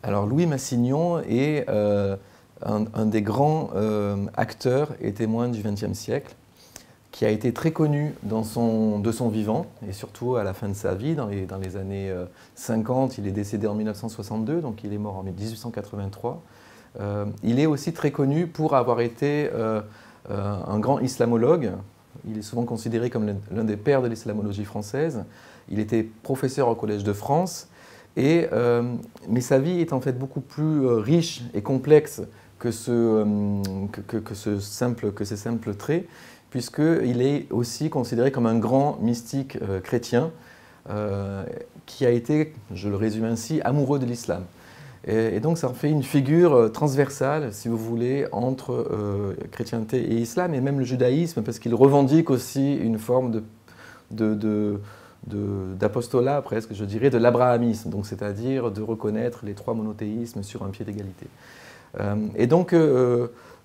Alors Louis Massignon est un des grands acteurs et témoins du XXe siècle, qui a été très connu de son vivant, et surtout à la fin de sa vie, dans les années 50. Il est décédé en 1962, donc il est mort en 1883. Il est aussi très connu pour avoir été un grand islamologue. Il est souvent considéré comme l'un des pères de l'islamologie française. Il était professeur au Collège de France. Mais sa vie est en fait beaucoup plus riche et complexe que ces simples traits, puisqu'il est aussi considéré comme un grand mystique chrétien qui a été, je le résume ainsi, amoureux de l'islam. Et donc ça en fait une figure transversale, si vous voulez, entre chrétienté et islam, et même le judaïsme, parce qu'il revendique aussi une forme d'apostolat, presque, je dirais, de l'abrahamisme, donc c'est-à-dire de reconnaître les trois monothéismes sur un pied d'égalité. Et donc,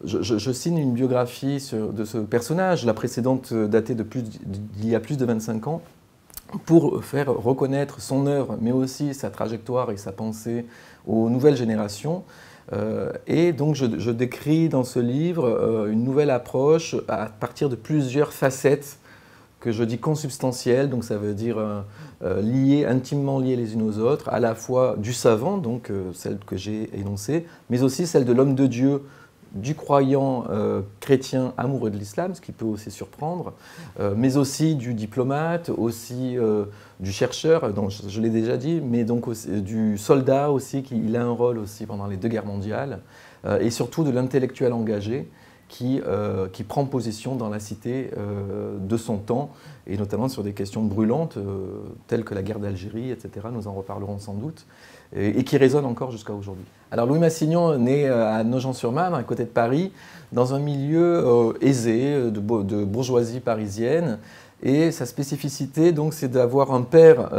je signe une biographie de ce personnage, la précédente datée d'il y a plus de 25 ans, pour faire reconnaître son œuvre, mais aussi sa trajectoire et sa pensée aux nouvelles générations. Et donc, je décris dans ce livre une nouvelle approche à partir de plusieurs facettes que je dis consubstantielles, donc ça veut dire intimement liées les unes aux autres, à la fois du savant, donc celle que j'ai énoncée, mais aussi celle de l'homme de Dieu, du croyant chrétien amoureux de l'islam, ce qui peut aussi surprendre, mais aussi du diplomate, aussi du chercheur, donc je l'ai déjà dit, mais donc aussi, du soldat aussi, il a un rôle aussi pendant les deux guerres mondiales, et surtout de l'intellectuel engagé, qui prend position dans la cité de son temps, et notamment sur des questions brûlantes, telles que la guerre d'Algérie, etc., nous en reparlerons sans doute, et qui résonnent encore jusqu'à aujourd'hui. Alors Louis Massignon naît à Nogent-sur-Marne, à côté de Paris, dans un milieu aisé, de bourgeoisie parisienne, et sa spécificité, donc, c'est d'avoir un père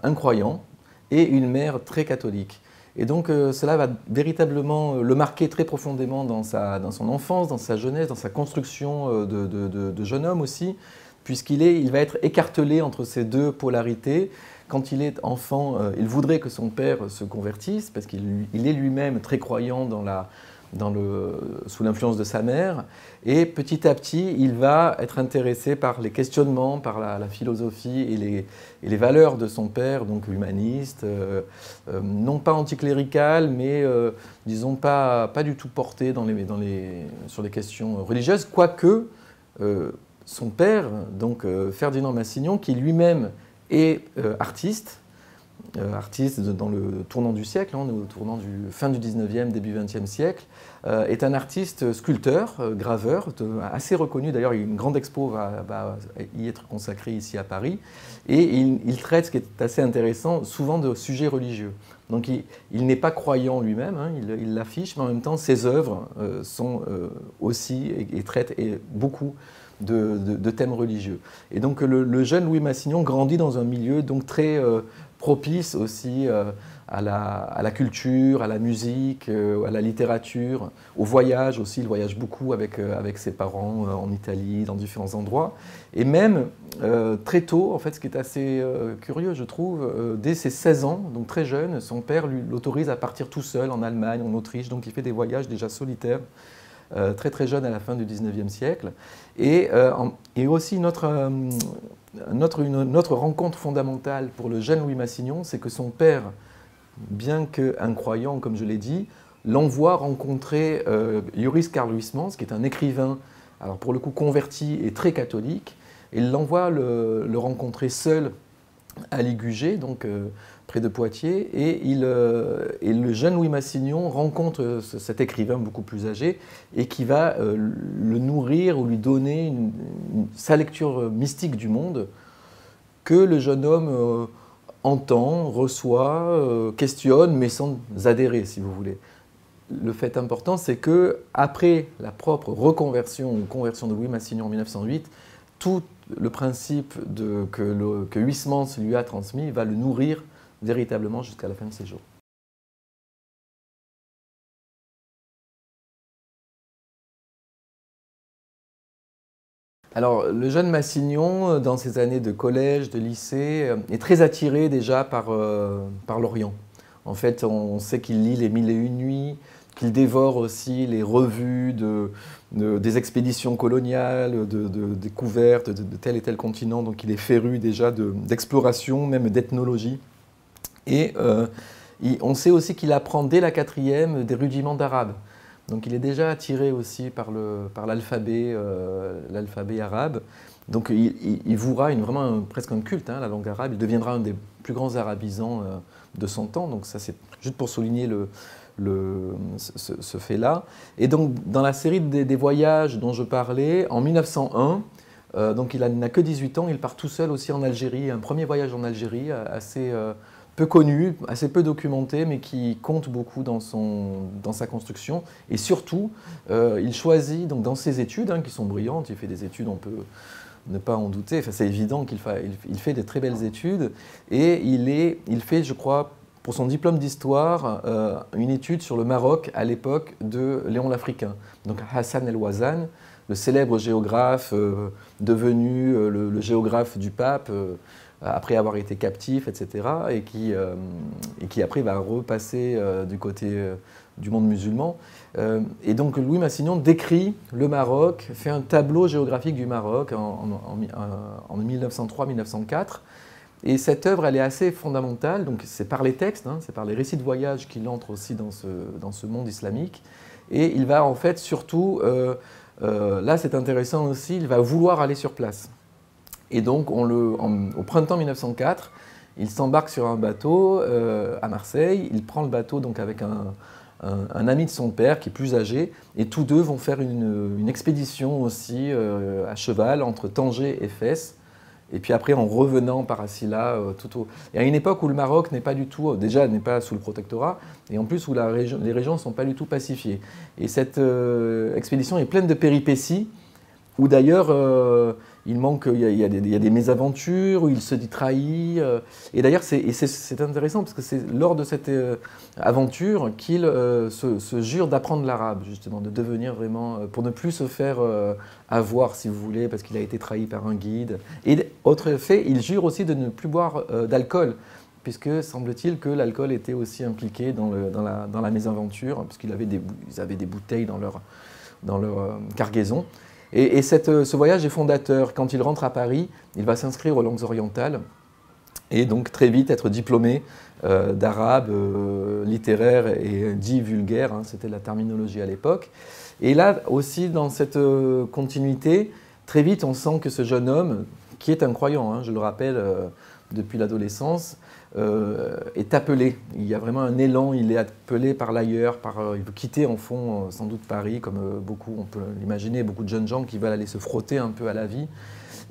incroyant et une mère très catholique. Et donc cela va véritablement le marquer très profondément dans son enfance, dans sa jeunesse, dans sa construction de jeune homme aussi, puisqu'il va être écartelé entre ces deux polarités. Quand il est enfant, il voudrait que son père se convertisse, parce qu'il est lui-même très croyant sous l'influence de sa mère, et petit à petit, il va être intéressé par les questionnements, par la philosophie et les valeurs de son père, donc humaniste, non pas anticlérical, mais disons pas du tout porté sur les questions religieuses, quoique son père, donc Ferdinand Massignon, qui lui-même est artiste dans le tournant du siècle, on est au tournant fin du 19e, début 20e siècle, est un artiste sculpteur, graveur, assez reconnu. D'ailleurs, une grande expo va y être consacrée ici à Paris. Et il traite, ce qui est assez intéressant, souvent de sujets religieux. Donc il n'est pas croyant lui-même, hein, il l'affiche, mais en même temps, ses œuvres sont aussi et traitent beaucoup de thèmes religieux. Et donc le jeune Louis Massignon grandit dans un milieu donc très propice aussi à la culture, à la musique, à la littérature, au voyage aussi. Il voyage beaucoup avec ses parents en Italie, dans différents endroits. Et même très tôt, en fait, ce qui est assez curieux, je trouve, dès ses 16 ans, donc très jeune, son père l'autorise à partir tout seul en Allemagne, en Autriche, donc il fait des voyages déjà solitaires. Très très jeune à la fin du 19e siècle. Et aussi une autre rencontre fondamentale pour le jeune Louis Massignon, c'est que son père, bien qu'incroyant, comme je l'ai dit, l'envoie rencontrer Joris Karl Huysmans, qui est un écrivain, alors pour le coup converti et très catholique, et il l'envoie le rencontrer seul à Ligugé, donc près de Poitiers, et le jeune Louis Massignon rencontre cet écrivain beaucoup plus âgé et qui va le nourrir ou lui donner sa lecture mystique du monde que le jeune homme entend, reçoit, questionne, mais sans adhérer, si vous voulez. Le fait important, c'est que après la propre reconversion ou conversion de Louis Massignon en 1908, tout le principe que Huysmans lui a transmis va le nourrir véritablement jusqu'à la fin de ses jours. Alors, le jeune Massignon, dans ses années de collège, de lycée, est très attiré déjà par l'Orient. En fait, on sait qu'il lit les Mille et une nuits, qu'il dévore aussi les revues des expéditions coloniales, de découvertes de tel et tel continent. Donc il est féru déjà d'exploration, même d'ethnologie. Et on sait aussi qu'il apprend dès la 4e des rudiments d'arabe. Donc il est déjà attiré aussi par l'alphabet arabe. Donc il vouera vraiment presque un culte, hein, la langue arabe. Il deviendra un des plus grands arabisants de son temps. Donc ça, c'est juste pour souligner ce fait-là. Et donc dans la série des voyages dont je parlais, en 1901, donc il n'a que 18 ans, il part tout seul aussi en Algérie, un premier voyage en Algérie assez peu connu, assez peu documenté, mais qui compte beaucoup dans sa construction. Et surtout, il choisit, donc dans ses études, hein, qui sont brillantes, il fait des études, on peut ne pas en douter, enfin, c'est évident qu'il fait des très belles études, et il fait, je crois, pour son diplôme d'histoire, une étude sur le Maroc à l'époque de Léon l'Africain. Donc Hassan El-Ouazan, le célèbre géographe devenu le géographe du pape, après avoir été captif, etc., et qui après va repasser du côté du monde musulman. Et donc Louis Massignon décrit le Maroc, fait un tableau géographique du Maroc en 1903-1904. Et cette œuvre, elle est assez fondamentale, donc c'est par les textes, hein, c'est par les récits de voyage qu'il entre aussi dans ce monde islamique. Et il va en fait surtout, là c'est intéressant aussi, il va vouloir aller sur place. Et donc, au printemps 1904, il s'embarque sur un bateau à Marseille. Il prend le bateau donc, avec un ami de son père qui est plus âgé. Et tous deux vont faire une expédition aussi à cheval entre Tanger et Fès. Et puis après, en revenant par Asila, et à une époque où le Maroc n'est pas du tout, déjà n'est pas sous le protectorat, et en plus où les régions ne sont pas du tout pacifiées. Et cette expédition est pleine de péripéties, où d'ailleurs, il y a des mésaventures, où il se dit trahi. Et d'ailleurs, c'est intéressant parce que c'est lors de cette aventure qu'il se jure d'apprendre l'arabe, justement, de devenir vraiment, pour ne plus se faire avoir, si vous voulez, parce qu'il a été trahi par un guide. Et autre fait, il jure aussi de ne plus boire d'alcool, puisque semble-t-il que l'alcool était aussi impliqué dans la mésaventure, puisqu'ils avaient des bouteilles dans leur cargaison. Et ce voyage est fondateur. Quand il rentre à Paris, il va s'inscrire aux langues orientales et donc très vite être diplômé d'arabe littéraire et dit vulgaire, hein, c'était la terminologie à l'époque. Et là aussi, dans cette continuité, très vite on sent que ce jeune homme, qui est un croyant, hein, je le rappelle, depuis l'adolescence, est appelé. Il y a vraiment un élan, il est appelé par l'ailleurs, il veut quitter en fond sans doute Paris, comme beaucoup, on peut l'imaginer, beaucoup de jeunes gens qui veulent aller se frotter un peu à la vie.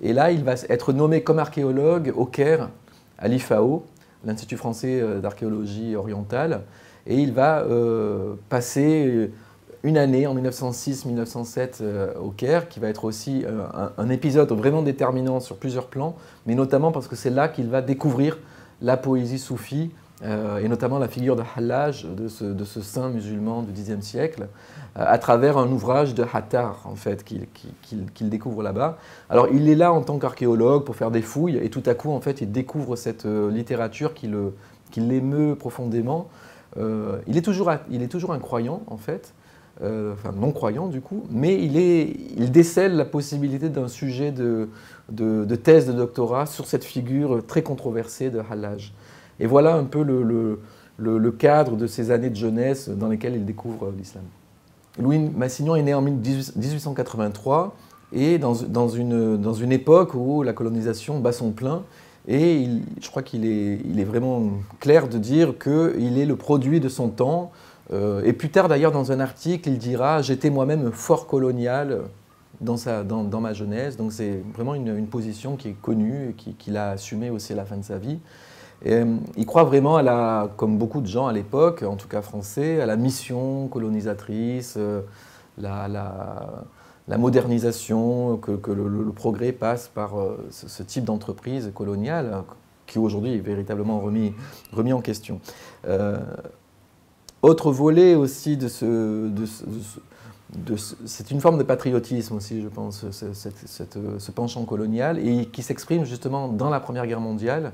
Et là, il va être nommé comme archéologue au Caire, à l'IFAO, l'Institut français d'archéologie orientale, et il va passer une année, en 1906-1907, au Caire, qui va être aussi un épisode vraiment déterminant sur plusieurs plans, mais notamment parce que c'est là qu'il va découvrir la poésie soufie, et notamment la figure de Hallaj, de ce saint musulman du Xe siècle, à travers un ouvrage de Hattar, en fait, qu'il découvre là-bas. Alors, il est là en tant qu'archéologue pour faire des fouilles, et tout à coup, en fait, il découvre cette littérature qui l'émeut profondément. Il est toujours un croyant, en fait, enfin non-croyant du coup, mais il décèle la possibilité d'un sujet de thèse de doctorat sur cette figure très controversée de Hallaj. Et voilà un peu le cadre de ces années de jeunesse dans lesquelles il découvre l'islam. Louis Massignon est né en 1883 et dans une époque où la colonisation bat son plein. Et je crois qu'il est vraiment clair de dire qu'il est le produit de son temps. Et plus tard, d'ailleurs, dans un article, il dira « J'étais moi-même fort colonial dans ma jeunesse ». Donc c'est vraiment une position qui est connue et qu'il a assumée aussi à la fin de sa vie. Et, il croit vraiment, comme beaucoup de gens à l'époque, en tout cas français, à la mission colonisatrice, la modernisation, que le progrès passe par ce type d'entreprise coloniale qui aujourd'hui est véritablement remis en question. Autre volet aussi c'est une forme de patriotisme aussi, je pense, ce penchant colonial, et qui s'exprime justement dans la Première Guerre mondiale,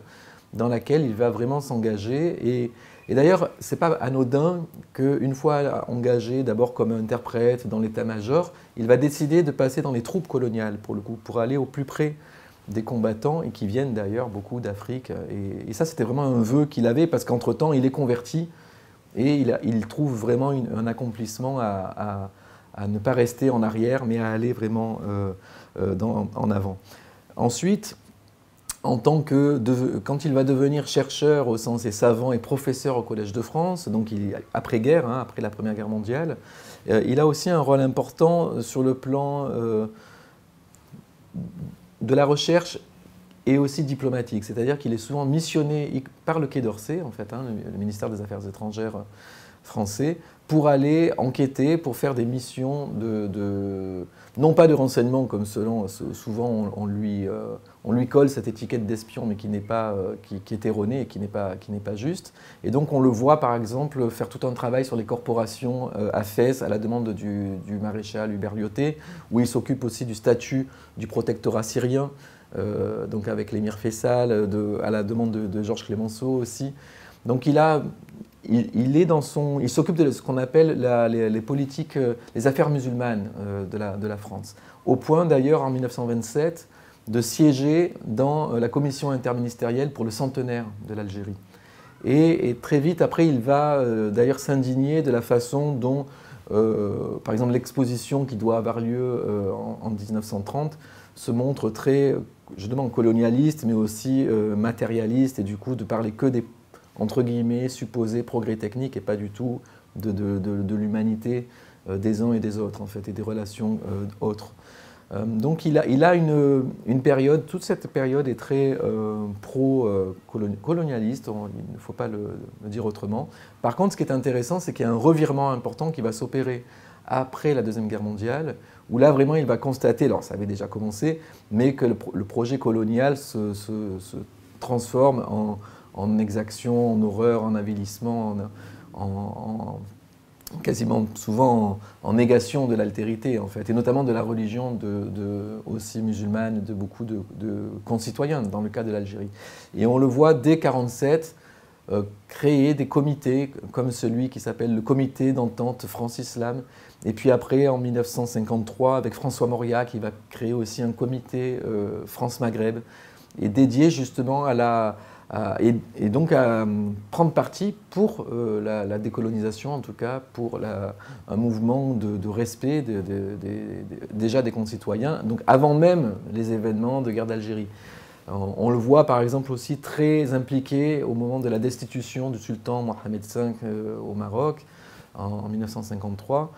dans laquelle il va vraiment s'engager. Et d'ailleurs, ce n'est pas anodin qu'une fois engagé d'abord comme interprète dans l'état-major, il va décider de passer dans les troupes coloniales, pour le coup, pour aller au plus près des combattants, et qui viennent d'ailleurs beaucoup d'Afrique. Et ça, c'était vraiment un vœu qu'il avait, parce qu'entre-temps, il est converti, et il trouve vraiment un accomplissement à ne pas rester en arrière, mais à aller vraiment en avant. Ensuite, quand il va devenir chercheur au sens des savants et professeur au Collège de France, donc après-guerre, hein, après la Première Guerre mondiale, il a aussi un rôle important sur le plan de la recherche et aussi diplomatique. C'est-à-dire qu'il est souvent missionné par le Quai d'Orsay, en fait, hein, le ministère des Affaires étrangères français, pour aller enquêter, pour faire des missions non pas de renseignement, comme souvent on lui colle cette étiquette d'espion, mais qui est erronée et qui n'est pas juste. Et donc on le voit par exemple faire tout un travail sur les corporations à Fès, à la demande du maréchal Hubert Lyautey, où il s'occupe aussi du statut du protectorat syrien, donc avec l'émir Faisal, à la demande de Georges Clemenceau aussi. Donc il s'occupe de ce qu'on appelle les politiques, les affaires musulmanes de la France. Au point d'ailleurs en 1927 de siéger dans la commission interministérielle pour le centenaire de l'Algérie. Et très vite après, il va d'ailleurs s'indigner de la façon dont, par exemple, l'exposition qui doit avoir lieu en 1930 se montre très, je demande, colonialiste, mais aussi matérialiste, et du coup de parler que des, entre guillemets, supposés progrès techniques et pas du tout de l'humanité des uns et des autres, en fait, et des relations autres. Donc il a une période, toute cette période est très pro-colonialiste, il ne faut pas le dire autrement. Par contre, ce qui est intéressant, c'est qu'il y a un revirement important qui va s'opérer après la Deuxième Guerre mondiale, où là vraiment il va constater, alors ça avait déjà commencé, mais que le projet colonial se transforme en exaction, en horreur, en avilissement, quasiment souvent en négation de l'altérité, en fait, et notamment de la religion aussi musulmane de beaucoup de concitoyens, dans le cas de l'Algérie. Et on le voit dès 1947 créer des comités comme celui qui s'appelle le Comité d'entente France-Islam, et puis après, en 1953, avec François Mauriac, il va créer aussi un comité France-Maghreb, et dédié justement et donc à prendre parti pour la décolonisation, en tout cas pour un mouvement de respect déjà des concitoyens, donc avant même les événements de guerre d'Algérie. On le voit par exemple aussi très impliqué au moment de la destitution du sultan Mohamed V au Maroc en 1953.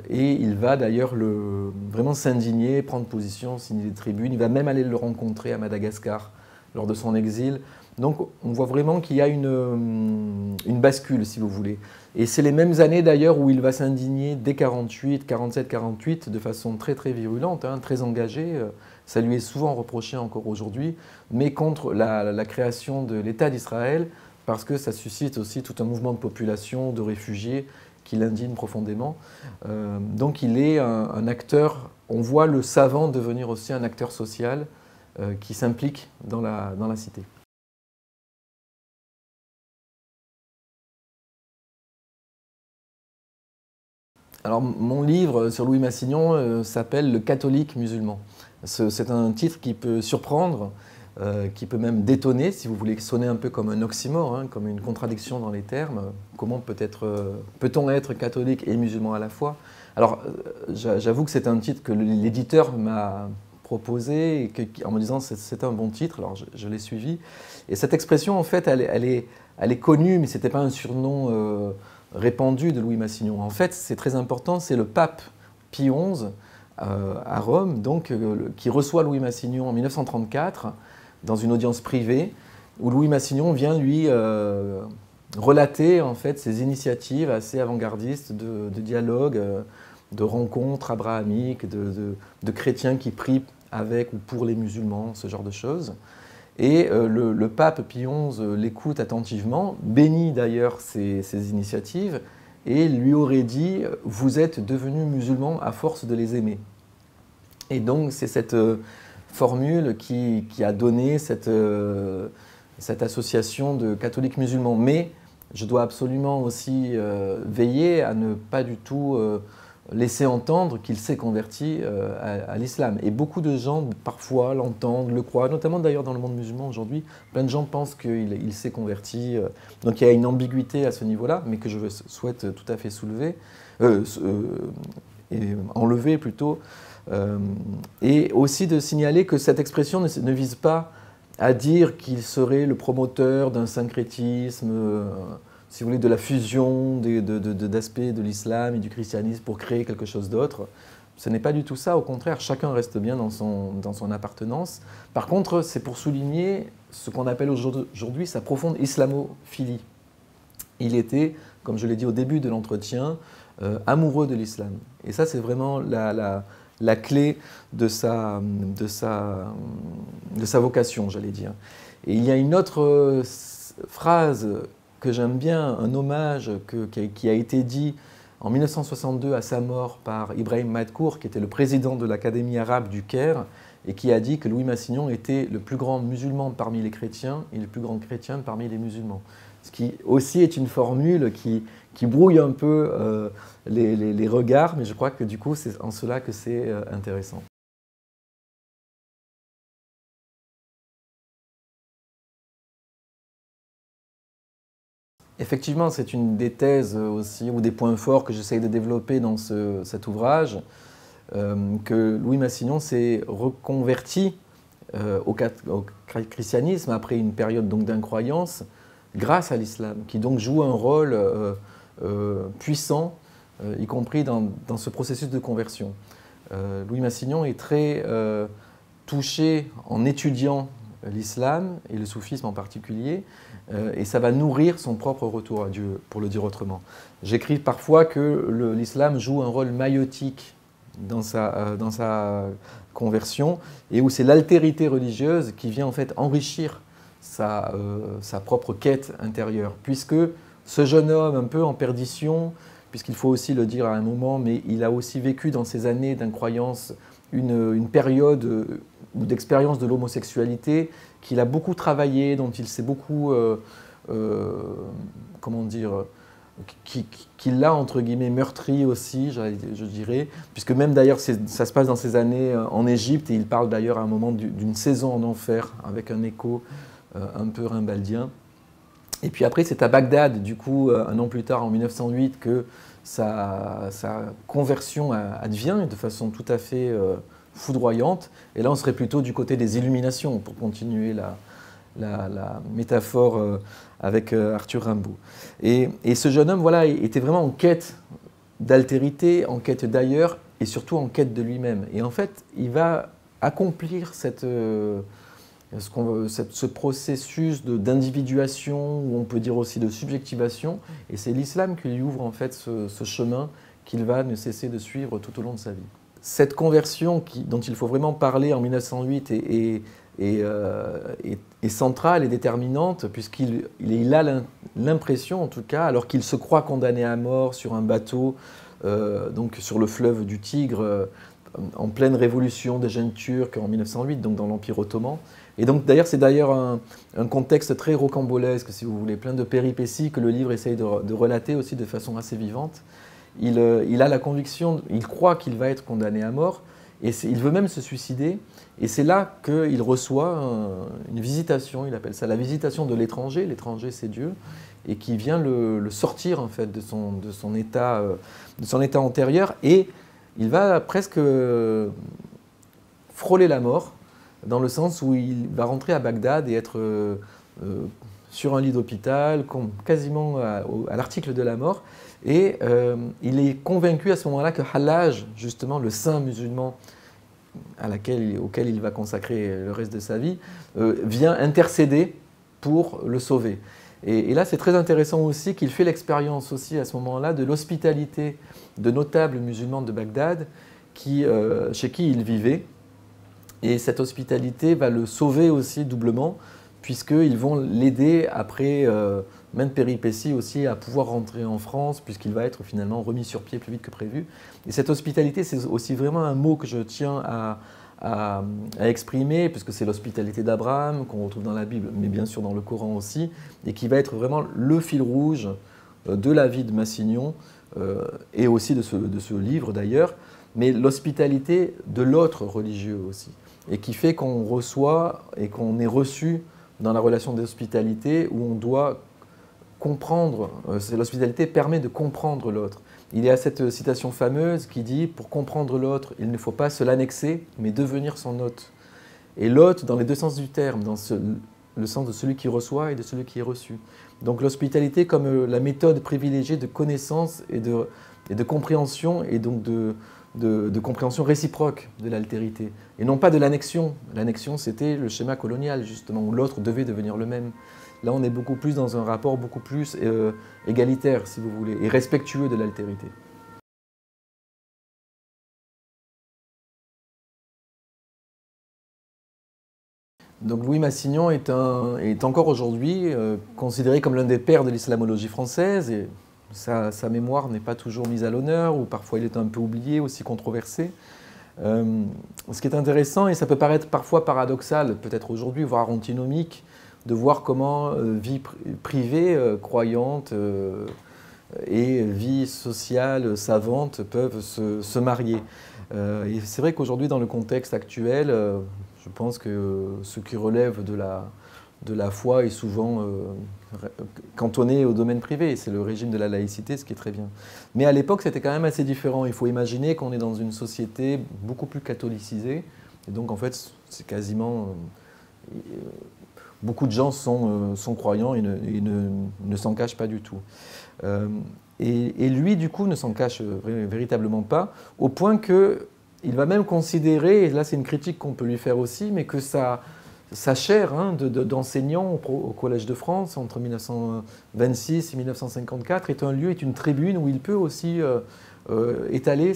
Et il va d'ailleurs vraiment s'indigner, prendre position, signer des tribunes. Il va même aller le rencontrer à Madagascar lors de son exil. Donc on voit vraiment qu'il y a une bascule, si vous voulez. Et c'est les mêmes années d'ailleurs où il va s'indigner dès 48, 47, 48, de façon très très virulente, hein, très engagée. Ça lui est souvent reproché encore aujourd'hui, mais contre la création de l'État d'Israël, parce que ça suscite aussi tout un mouvement de population, de réfugiés, qui l'indigne profondément. Donc il est un acteur, on voit le savant devenir aussi un acteur social qui s'implique dans la cité. Alors mon livre sur Louis Massignon s'appelle « Le catholique musulman ». C'est un titre qui peut surprendre, qui peut même détonner, si vous voulez sonner un peu comme un oxymore, hein, comme une contradiction dans les termes. Comment peut-on être catholique et musulman à la fois? Alors, j'avoue que c'est un titre que l'éditeur m'a proposé en me disant c'est un bon titre, alors je l'ai suivi. Et cette expression, en fait, elle est connue, mais ce n'était pas un surnom répandu de Louis Massignon. En fait, c'est très important, c'est le pape Pie XI à Rome, donc, qui reçoit Louis Massignon en 1934 dans une audience privée, où Louis Massignon vient lui relater en fait ses initiatives assez avant-gardistes de dialogue, de rencontres abrahamiques, de chrétiens qui prient avec ou pour les musulmans, ce genre de choses. Et le pape Pie XI l'écoute attentivement, bénit d'ailleurs ces initiatives, et lui aurait dit « Vous êtes devenus musulmans à force de les aimer ». Et donc c'est cette formule qui a donné cette association de catholiques musulmans. Mais je dois absolument aussi veiller à ne pas du tout laisser entendre qu'il s'est converti à l'islam. Et beaucoup de gens, parfois, l'entendent, le croient, notamment d'ailleurs dans le monde musulman aujourd'hui. Plein de gens pensent qu'il s'est converti. Donc il y a une ambiguïté à ce niveau-là, mais que je souhaite tout à fait soulever, et enlever plutôt. Et aussi de signaler que cette expression ne vise pas à dire qu'il serait le promoteur d'un syncrétisme, si vous voulez, de la fusion d'aspects de l'islam et du christianisme pour créer quelque chose d'autre. Ce n'est pas du tout ça, au contraire, chacun reste bien dans son appartenance. Par contre, c'est pour souligner ce qu'on appelle aujourd'hui sa profonde islamophilie. Il était, comme je l'ai dit au début de l'entretien, amoureux de l'islam. Et ça, c'est vraiment la clé de sa vocation, j'allais dire. Et il y a une autre phrase que j'aime bien, un hommage qui a été dit en 1962 à sa mort par Ibrahim Madkour, qui était le président de l'Académie arabe du Caire, et qui a dit que Louis Massignon était le plus grand musulman parmi les chrétiens et le plus grand chrétien parmi les musulmans. Ce qui aussi est une formule qui brouille un peu les regards, mais je crois que du coup, c'est en cela que c'est intéressant. Effectivement, c'est une des thèses aussi, ou des points forts que j'essaye de développer dans cet ouvrage, que Louis Massignon s'est reconverti au christianisme après une période d'incroyance, grâce à l'islam, qui donc joue un rôle puissant, y compris dans ce processus de conversion. Louis Massignon est très touché en étudiant l'islam, et le soufisme en particulier, et ça va nourrir son propre retour à Dieu, pour le dire autrement. J'écris parfois que l'islam joue un rôle maïotique dans sa conversion, et où c'est l'altérité religieuse qui vient en fait enrichir sa propre quête intérieure, puisque ce jeune homme un peu en perdition, puisqu'il faut aussi le dire à un moment, mais il a aussi vécu dans ces années d'incroyance une période d'expérience de l'homosexualité qu'il a beaucoup travaillé, dont il s'est beaucoup, comment dire, qui l'a entre guillemets meurtri aussi, je dirais, puisque même d'ailleurs ça se passe dans ces années en Égypte, et il parle d'ailleurs à un moment d'une saison en enfer, avec un écho un peu rimbaldien. Et puis après, c'est à Bagdad, du coup, un an plus tard, en 1908, que sa conversion advient de façon tout à fait foudroyante. Et là, on serait plutôt du côté des illuminations, pour continuer la métaphore avec Arthur Rimbaud. Et ce jeune homme, voilà, était vraiment en quête d'altérité, en quête d'ailleurs, et surtout en quête de lui-même. Et en fait, il va accomplir ce processus d'individuation, ou on peut dire aussi de subjectivation, et c'est l'islam qui lui ouvre en fait ce chemin qu'il va ne cesser de suivre tout au long de sa vie. Cette conversion dont il faut vraiment parler en 1908 est centrale et déterminante, puisqu'il a l'impression, en tout cas, alors qu'il se croit condamné à mort sur un bateau, donc sur le fleuve du Tigre, en pleine révolution des jeunes Turcs en 1908, donc dans l'Empire ottoman. Et donc d'ailleurs, c'est d'ailleurs un contexte très rocambolesque, si vous voulez, plein de péripéties que le livre essaye de relater aussi de façon assez vivante. Il a la conviction, il croit qu'il va être condamné à mort, et il veut même se suicider. Et c'est là qu'il reçoit une visitation, il appelle ça la visitation de l'étranger. L'étranger, c'est Dieu, et qui vient le sortir en fait de son état antérieur. Et il va presque frôler la mort, dans le sens où il va rentrer à Bagdad et être sur un lit d'hôpital, quasiment à l'article de la mort. Et il est convaincu à ce moment-là que Hallaj, justement le saint musulman auquel il va consacrer le reste de sa vie, vient intercéder pour le sauver. Et là, c'est très intéressant aussi qu'il fait l'expérience aussi à ce moment-là de l'hospitalité de notables musulmans de Bagdad chez qui il vivait. Et cette hospitalité va le sauver aussi doublement, puisqu'ils vont l'aider après maintes péripéties aussi à pouvoir rentrer en France, puisqu'il va être finalement remis sur pied plus vite que prévu. Et cette hospitalité, c'est aussi vraiment un mot que je tiens à exprimer, puisque c'est l'hospitalité d'Abraham qu'on retrouve dans la Bible, mais bien sûr dans le Coran aussi, et qui va être vraiment le fil rouge de la vie de Massignon, et aussi de ce livre d'ailleurs, mais l'hospitalité de l'autre religieux aussi, et qui fait qu'on reçoit et qu'on est reçu dans la relation d'hospitalité où on doit comprendre, l'hospitalité permet de comprendre l'autre. Il y a cette citation fameuse qui dit « Pour comprendre l'autre, il ne faut pas se l'annexer, mais devenir son hôte ». Et l'hôte, dans les deux sens du terme, dans le sens de celui qui reçoit et de celui qui est reçu. Donc l'hospitalité comme la méthode privilégiée de connaissance et de compréhension, et donc de compréhension réciproque de l'altérité, et non pas de l'annexion. L'annexion, c'était le schéma colonial, justement, où l'autre devait devenir le même. Là, on est beaucoup plus dans un rapport beaucoup plus égalitaire, si vous voulez, et respectueux de l'altérité. Donc Louis Massignon est encore aujourd'hui considéré comme l'un des pères de l'islamologie française, et sa mémoire n'est pas toujours mise à l'honneur, ou parfois il est un peu oublié, aussi controversé. Ce qui est intéressant, et ça peut paraître parfois paradoxal, peut-être aujourd'hui, voire antinomique, de voir comment vie privée, croyante, et vie sociale, savante, peuvent se marier. Et c'est vrai qu'aujourd'hui, dans le contexte actuel, je pense que ce qui relève de la foi est souvent cantonné au domaine privé. C'est le régime de la laïcité, ce qui est très bien. Mais à l'époque, c'était quand même assez différent. Il faut imaginer qu'on est dans une société beaucoup plus catholicisée. Et donc, en fait, c'est quasiment... beaucoup de gens sont croyants et ne s'en cachent pas du tout. Et lui, du coup, ne s'en cache véritablement pas, au point qu'il va même considérer, et là c'est une critique qu'on peut lui faire aussi, mais que sa chaire d'enseignant au Collège de France entre 1926 et 1954 est un lieu, est une tribune où il peut aussi étaler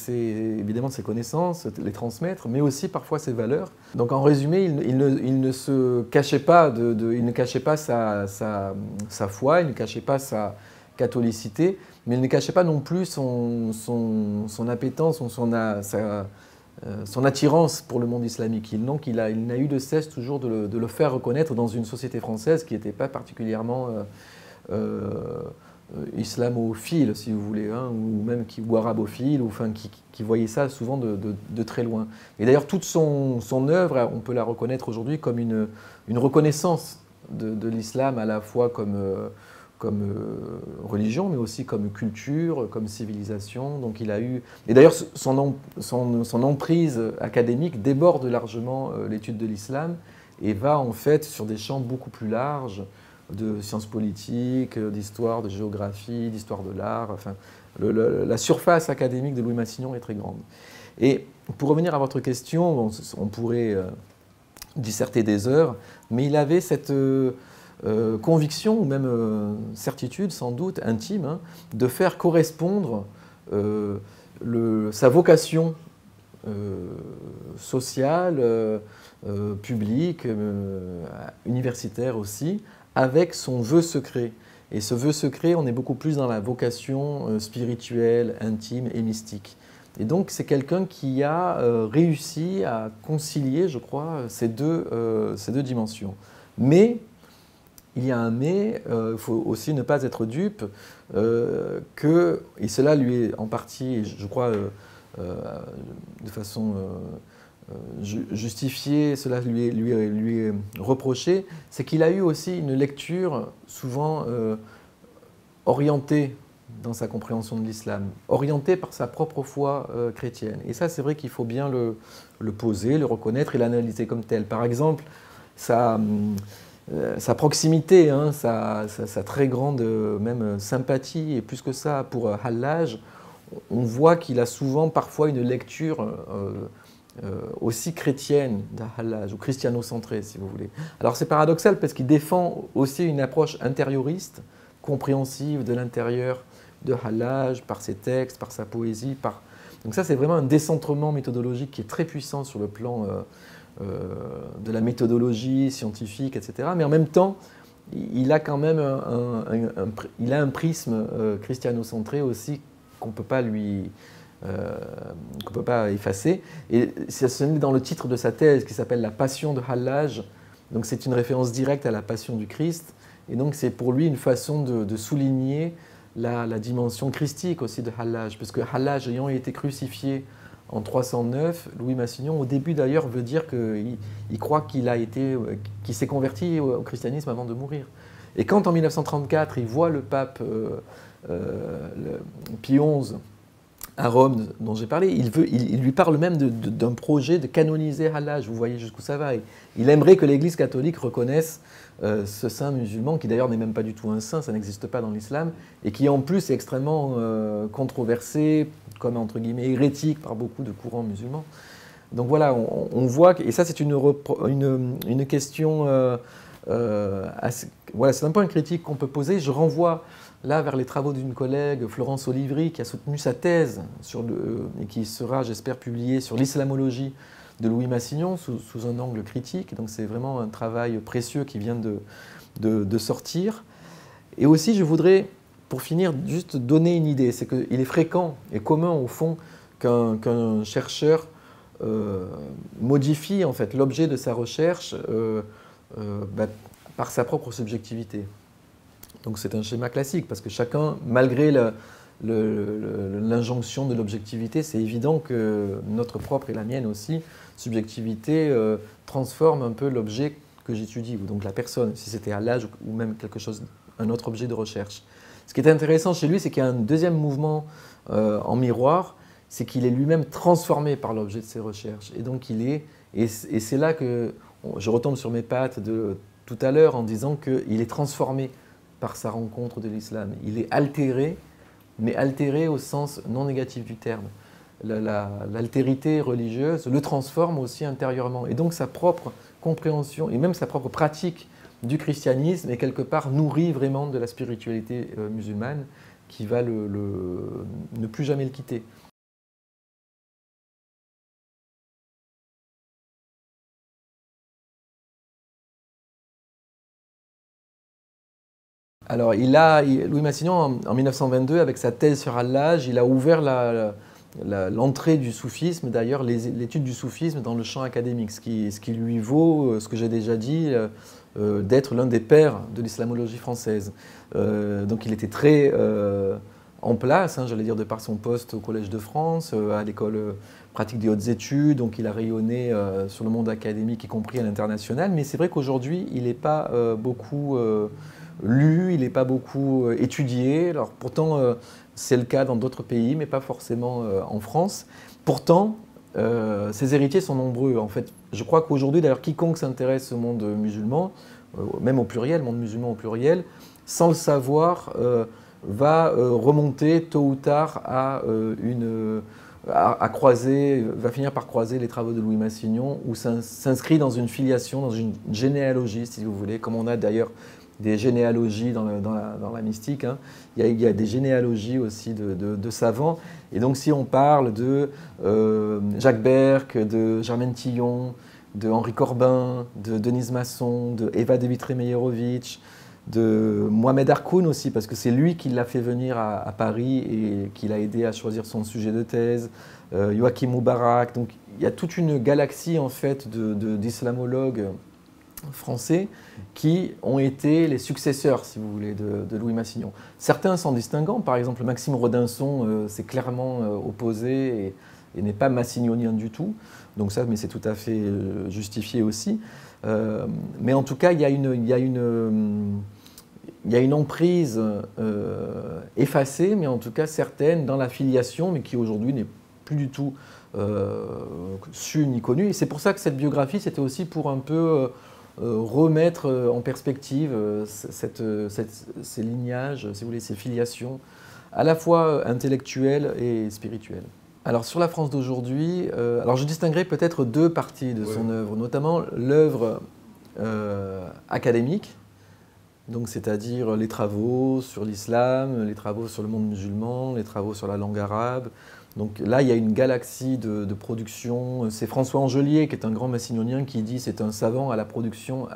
évidemment ses connaissances, les transmettre, mais aussi parfois ses valeurs. Donc en résumé, il ne se cachait pas, il ne cachait pas sa foi, il ne cachait pas sa catholicité, mais il ne cachait pas non plus son appétence, son attirance pour le monde islamique. Donc il n'a eu de cesse toujours de le faire reconnaître dans une société française qui n'était pas particulièrement islamophile, si vous voulez, hein, ou même ou arabophile, ou enfin, qui voyait ça souvent de très loin. Et d'ailleurs, toute son œuvre, on peut la reconnaître aujourd'hui comme une reconnaissance de l'islam, à la fois comme religion, mais aussi comme culture, comme civilisation. Donc il a eu... Et d'ailleurs, son emprise académique déborde largement l'étude de l'islam et va en fait sur des champs beaucoup plus larges, de sciences politiques, d'histoire, de géographie, d'histoire de l'art. Enfin, la surface académique de Louis Massignon est très grande. Et pour revenir à votre question, on pourrait disserter des heures, mais il avait cette conviction, ou même certitude sans doute intime, hein, de faire correspondre sa vocation sociale, publique, universitaire aussi, avec son vœu secret. Et ce vœu secret, on est beaucoup plus dans la vocation spirituelle, intime et mystique. Et donc c'est quelqu'un qui a réussi à concilier, je crois, ces deux dimensions. Mais, il y a un mais, il faut aussi ne pas être dupe, et cela lui est en partie, je crois, de façon justifiée, cela lui est reproché, c'est qu'il a eu aussi une lecture souvent orientée dans sa compréhension de l'islam, orientée par sa propre foi chrétienne. Et ça, c'est vrai qu'il faut bien le poser, le reconnaître et l'analyser comme tel. Par exemple, sa proximité, hein, sa très grande même sympathie, et plus que ça pour Hallaj, on voit qu'il a souvent parfois une lecture aussi chrétienne d'Hallaj, ou christiano-centrée si vous voulez. Alors c'est paradoxal parce qu'il défend aussi une approche intérioriste, compréhensive de l'intérieur de Hallaj, par ses textes, par sa poésie. Donc ça c'est vraiment un décentrement méthodologique qui est très puissant sur le plan de la méthodologie scientifique, etc. Mais en même temps, il a quand même un prisme christiano-centré aussi qu'on ne peut pas lui qu'on ne peut pas effacer. Et c'est dans le titre de sa thèse qui s'appelle « La passion de Hallaj ». Donc c'est une référence directe à la passion du Christ. Et donc c'est pour lui une façon de souligner la dimension christique aussi de Hallaj. Parce que Hallaj ayant été crucifié en 309, Louis Massignon, au début d'ailleurs, veut dire qu'il croit qu'il s'est converti au christianisme avant de mourir. Et quand en 1934, il voit le pape Pie XI à Rome, dont j'ai parlé, il lui parle même d'un projet de canoniser Hallaj. Vous voyez jusqu'où ça va. Il aimerait que l'Église catholique reconnaisse ce saint musulman, qui d'ailleurs n'est même pas du tout un saint, ça n'existe pas dans l'islam, et qui en plus est extrêmement controversé, comme entre guillemets hérétique par beaucoup de courants musulmans. Donc voilà, on voit, et ça c'est une question, voilà, c'est un point critique qu'on peut poser. Je renvoie là vers les travaux d'une collègue, Florence Olivry, qui a soutenu sa thèse et qui sera, j'espère, publiée sur l'islamologie de Louis Massignon sous un angle critique. Donc c'est vraiment un travail précieux qui vient de sortir. Et aussi, je voudrais, pour finir, juste donner une idée. C'est qu'il est fréquent et commun, au fond, qu'un chercheur modifie en fait l'objet de sa recherche par sa propre subjectivité. Donc c'est un schéma classique, parce que chacun, malgré l'injonction de l'objectivité, c'est évident que notre propre et la mienne aussi, subjectivité, transforme un peu l'objet que j'étudie, ou donc la personne, si c'était à l'âge ou même quelque chose, un autre objet de recherche. Ce qui est intéressant chez lui, c'est qu'il y a un deuxième mouvement en miroir, c'est qu'il est lui-même transformé par l'objet de ses recherches. Et donc et c'est là que je retombe sur mes pattes de tout à l'heure en disant qu'il est transformé par sa rencontre de l'islam. Il est altéré, mais altéré au sens non négatif du terme. L'altérité religieuse le transforme aussi intérieurement. Et donc sa propre compréhension et même sa propre pratique du christianisme est quelque part nourrie vraiment de la spiritualité musulmane qui va ne plus jamais le quitter. Alors, Louis Massignon, en 1922, avec sa thèse sur Hallaj, il a ouvert l'entrée du soufisme, d'ailleurs, l'étude du soufisme dans le champ académique, ce qui lui vaut, ce que j'ai déjà dit, d'être l'un des pères de l'islamologie française. Donc, il était très en place, j'allais dire, de par son poste au Collège de France, à l'école pratique des hautes études, donc il a rayonné sur le monde académique, y compris à l'international. Mais c'est vrai qu'aujourd'hui, il n'est pas beaucoup lu, il n'est pas beaucoup étudié. Alors pourtant, c'est le cas dans d'autres pays, mais pas forcément en France. Pourtant, ses héritiers sont nombreux. En fait, je crois qu'aujourd'hui, d'ailleurs, quiconque s'intéresse au monde musulman, même au pluriel, monde musulman au pluriel, sans le savoir, va remonter tôt ou tard va finir par croiser les travaux de Louis Massignon, ou s'inscrit dans une filiation, dans une généalogie, si vous voulez, comme on a d'ailleurs des généalogies dans la mystique. Il y a des généalogies aussi de savants. Et donc si on parle de Jacques Berck, de Germaine Tillon, de Henri Corbin, de Denise Masson, de Eva de Vitré-Meyerovitch, de Mohamed Harkoun aussi, parce que c'est lui qui l'a fait venir à Paris et qui l'a aidé à choisir son sujet de thèse, Joachim Moubarak. Donc il y a toute une galaxie en fait d'islamologues français qui ont été les successeurs, si vous voulez, de Louis Massignon. Certains s'en distinguant, par exemple Maxime Rodinson s'est clairement opposé et n'est pas massignonien du tout, donc ça, mais c'est tout à fait justifié aussi. Mais en tout cas, il y a une emprise effacée, mais en tout cas certaine dans la filiation, mais qui aujourd'hui n'est plus du tout su ni connu. Et c'est pour ça que cette biographie, c'était aussi pour un peu remettre en perspective ces lignages, si vous voulez, ces filiations, à la fois intellectuelles et spirituelles. Alors sur la France d'aujourd'hui, alors je distinguerai peut-être deux parties de son œuvre, notamment l'œuvre académique, donc c'est-à-dire les travaux sur l'islam, les travaux sur le monde musulman, les travaux sur la langue arabe. Donc là, il y a une galaxie de production. C'est François Angelier, qui est un grand massignonien, qui dit c'est un savant à la production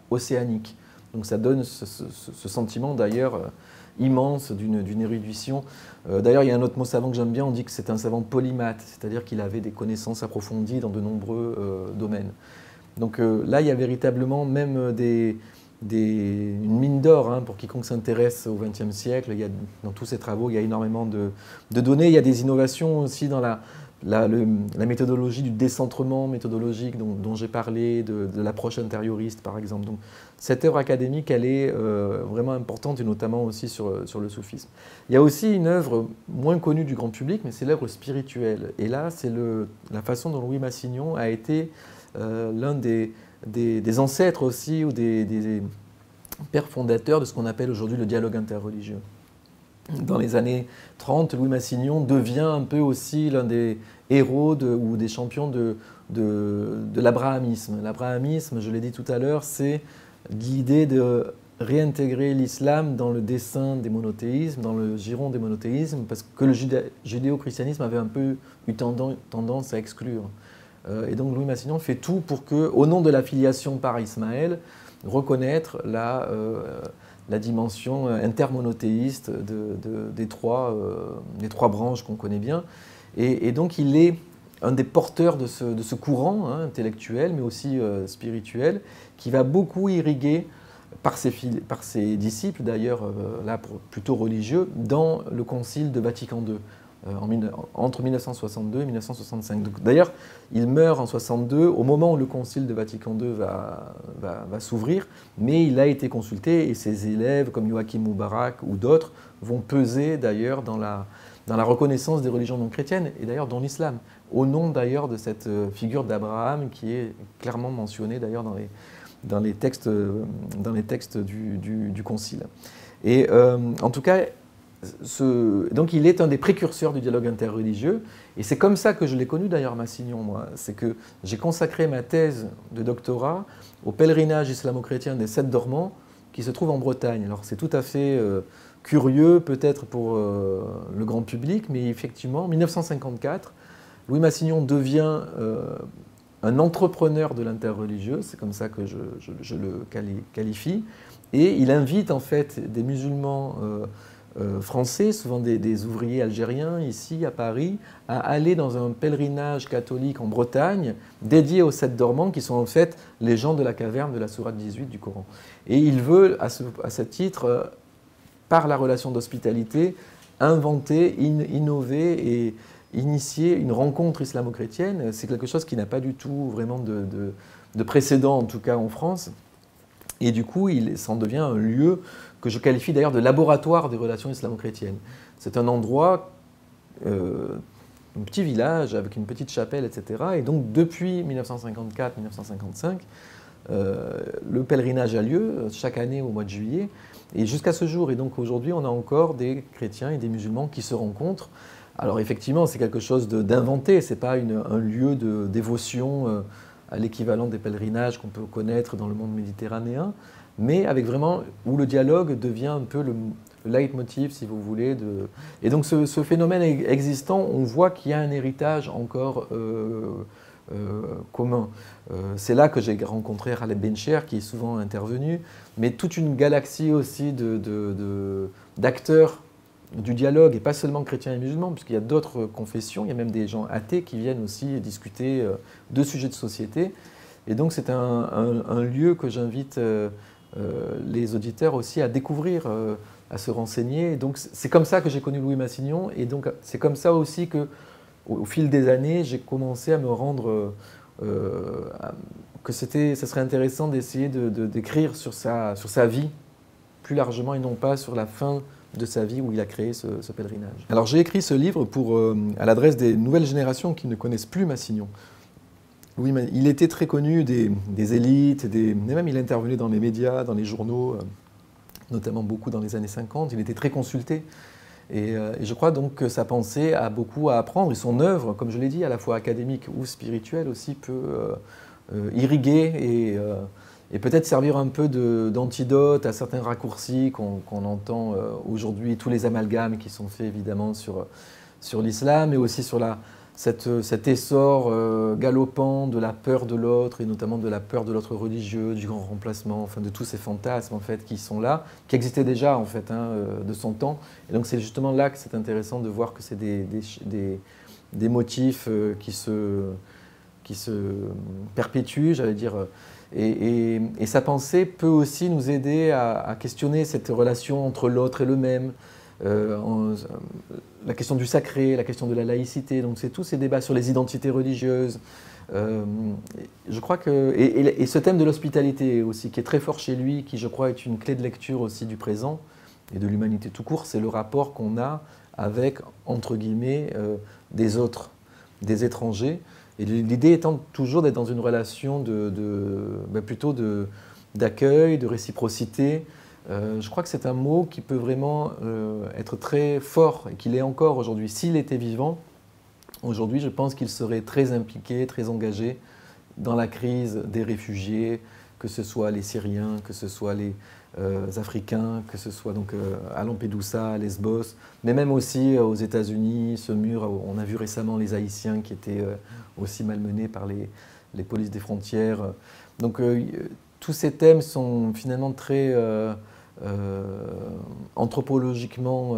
océanique. Donc ça donne ce sentiment d'ailleurs immense, d'une érudition. D'ailleurs, il y a un autre mot savant que j'aime bien, on dit que c'est un savant polymathe, c'est-à-dire qu'il avait des connaissances approfondies dans de nombreux domaines. Donc là, il y a véritablement même une mine d'or hein, pour quiconque s'intéresse au XXe siècle. Dans tous ces travaux, il y a énormément de données. Il y a des innovations aussi dans la méthodologie du décentrement méthodologique dont j'ai parlé, de l'approche intérioriste par exemple. Donc, cette œuvre académique, elle est vraiment importante et notamment aussi sur le soufisme. Il y a aussi une œuvre moins connue du grand public, mais c'est l'œuvre spirituelle. Et là, c'est la façon dont Louis Massignon a été l'un des ancêtres aussi ou des pères fondateurs de ce qu'on appelle aujourd'hui le dialogue interreligieux. Dans les années 30, Louis Massignon devient un peu aussi l'un des héros ou des champions de l'abrahamisme. L'abrahamisme, je l'ai dit tout à l'heure, c'est l'idée de réintégrer l'islam dans le dessein des monothéismes, dans le giron des monothéismes, parce que le judéo-christianisme avait un peu eu tendance à exclure. Et donc Louis Massignon fait tout pour que, au nom de la filiation par Ismaël, reconnaître la dimension intermonothéiste des trois branches qu'on connaît bien. Et donc il est un des porteurs de ce courant hein, intellectuel, mais aussi spirituel, qui va beaucoup irriguer par ses disciples, d'ailleurs là plutôt religieux, dans le Concile de Vatican II. Entre 1962 et 1965. D'ailleurs, il meurt en 1962 au moment où le Concile de Vatican II va s'ouvrir, mais il a été consulté et ses élèves comme Joachim Mubarak ou d'autres vont peser d'ailleurs dans la reconnaissance des religions non chrétiennes et d'ailleurs dans l'islam, au nom d'ailleurs de cette figure d'Abraham qui est clairement mentionnée d'ailleurs dans les textes du Concile. Et en tout cas, donc il est un des précurseurs du dialogue interreligieux, et c'est comme ça que je l'ai connu d'ailleurs Massignon, moi. C'est que j'ai consacré ma thèse de doctorat au pèlerinage islamo-chrétien des Sept Dormants qui se trouve en Bretagne. Alors c'est tout à fait curieux peut-être pour le grand public, mais effectivement, en 1954, Louis Massignon devient un entrepreneur de l'interreligieux, c'est comme ça que je le qualifie, et il invite en fait des musulmans français, souvent des ouvriers algériens ici à Paris, à aller dans un pèlerinage catholique en Bretagne dédié aux Sept Dormants qui sont en fait les gens de la caverne de la sourate 18 du Coran. Et il veut à ce titre, par la relation d'hospitalité, inventer, innover et initier une rencontre islamo-chrétienne. C'est quelque chose qui n'a pas du tout vraiment de précédent, en tout cas en France. Et du coup, ça en devient un lieu que je qualifie d'ailleurs de laboratoire des relations islamo-chrétiennes. C'est un endroit, un petit village avec une petite chapelle, etc. Et donc depuis 1954-1955, le pèlerinage a lieu chaque année au mois de juillet, et jusqu'à ce jour. Et donc aujourd'hui, on a encore des chrétiens et des musulmans qui se rencontrent. Alors effectivement, c'est quelque chose d'inventé, ce n'est pas un lieu de dévotion à l'équivalent des pèlerinages qu'on peut connaître dans le monde méditerranéen, mais avec vraiment où le dialogue devient un peu le leitmotiv, si vous voulez. Et donc ce phénomène existant, on voit qu'il y a un héritage encore commun. C'est là que j'ai rencontré Khaled Bencher, qui est souvent intervenu, mais toute une galaxie aussi d'acteurs du dialogue, et pas seulement chrétiens et musulmans, puisqu'il y a d'autres confessions, il y a même des gens athées qui viennent aussi discuter de sujets de société. Et donc c'est un lieu que j'invite les auditeurs aussi à découvrir, à se renseigner. Et donc c'est comme ça que j'ai connu Louis Massignon, et donc c'est comme ça aussi que, au fil des années, j'ai commencé à me rendre que ce serait intéressant d'essayer d'écrire sur sa vie plus largement, et non pas sur la fin de sa vie où il a créé ce pèlerinage. Alors j'ai écrit ce livre à l'adresse des nouvelles générations qui ne connaissent plus Massignon. Oui, il était très connu des élites, et même il intervenait dans les médias, dans les journaux, notamment beaucoup dans les années 50. Il était très consulté. Et je crois donc que sa pensée a beaucoup à apprendre. Et son œuvre, comme je l'ai dit, à la fois académique ou spirituelle aussi, peut irriguer et peut-être servir un peu d'antidote à certains raccourcis qu'on entend aujourd'hui, tous les amalgames qui sont faits évidemment sur l'islam, mais aussi sur cet essor galopant de la peur de l'autre, et notamment de la peur de l'autre religieux, du grand remplacement, enfin de tous ces fantasmes en fait, qui sont là, qui existaient déjà en fait, hein, de son temps. Et donc c'est justement là que c'est intéressant de voir que c'est des motifs qui se perpétuent, j'allais dire. Et sa pensée peut aussi nous aider à questionner cette relation entre l'autre et le même, la question du sacré, la question de la laïcité, donc c'est tous ces débats sur les identités religieuses. Je crois que, et ce thème de l'hospitalité aussi, qui est très fort chez lui, qui je crois est une clé de lecture aussi du présent et de l'humanité tout court, c'est le rapport qu'on a avec, entre guillemets, des autres, des étrangers. Et l'idée étant toujours d'être dans une relation plutôt d'accueil, de réciprocité. Je crois que c'est un mot qui peut vraiment être très fort et qu'il est encore aujourd'hui. S'il était vivant, aujourd'hui, je pense qu'il serait très impliqué, très engagé dans la crise des réfugiés, que ce soit les Syriens, que ce soit les Africains, que ce soit donc à Lampedusa, à Lesbos, mais même aussi aux États-Unis, ce mur, on a vu récemment les Haïtiens qui étaient aussi malmenés par les polices des frontières. Donc tous ces thèmes sont finalement très anthropologiquement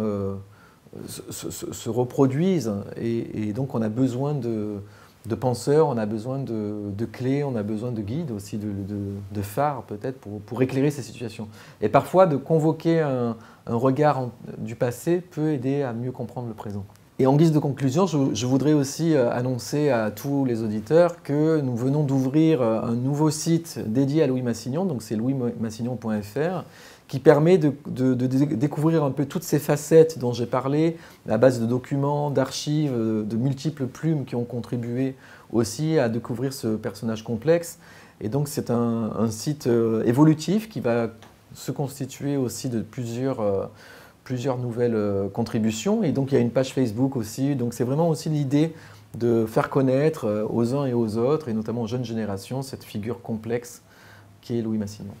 se reproduisent et donc on a besoin de penseurs, on a besoin de clés, on a besoin de guides aussi, de phares peut-être pour éclairer ces situations. Et parfois de convoquer un regard du passé peut aider à mieux comprendre le présent. Et en guise de conclusion, je voudrais aussi annoncer à tous les auditeurs que nous venons d'ouvrir un nouveau site dédié à Louis Massignon, donc c'est louismassignon.fr, qui permet de découvrir un peu toutes ces facettes dont j'ai parlé, à base de documents, d'archives, de multiples plumes qui ont contribué aussi à découvrir ce personnage complexe. Et donc c'est un site évolutif qui va se constituer aussi de plusieurs nouvelles contributions. Et donc il y a une page Facebook aussi. Donc c'est vraiment aussi l'idée de faire connaître aux uns et aux autres, et notamment aux jeunes générations, cette figure complexe qui est Louis Massignon.